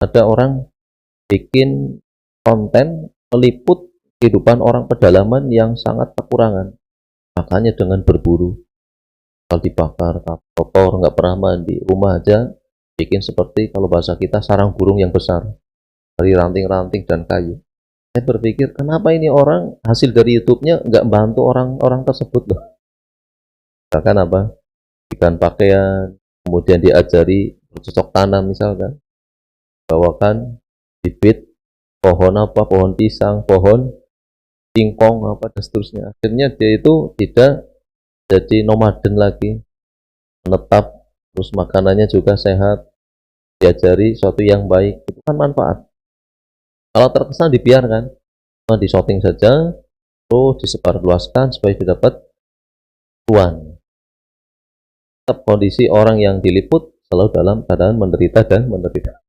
Ada orang bikin konten meliput kehidupan orang pedalaman yang sangat kekurangan, makanya dengan berburu, kalau dibakar, kotor, nggak pernah mandi, rumah aja bikin seperti kalau bahasa kita sarang burung yang besar dari ranting-ranting dan kayu. Saya berpikir, kenapa ini orang hasil dari YouTube-nya nggak bantu orang-orang tersebut loh. Misalkan apa? Ikan pakaian, kemudian diajari bercocok tanam misalkan, bawakan bibit pohon apa, pohon pisang, pohon singkong apa dan seterusnya. Akhirnya dia itu tidak jadi nomaden lagi, menetap, terus makanannya juga sehat, diajari sesuatu yang baik, itu kan manfaat. Kalau terkesan dibiarkan, cuma di shooting saja, terus disebarluaskan supaya didapat cuan. Tetap kondisi orang yang diliput selalu dalam keadaan menderita dan menderita.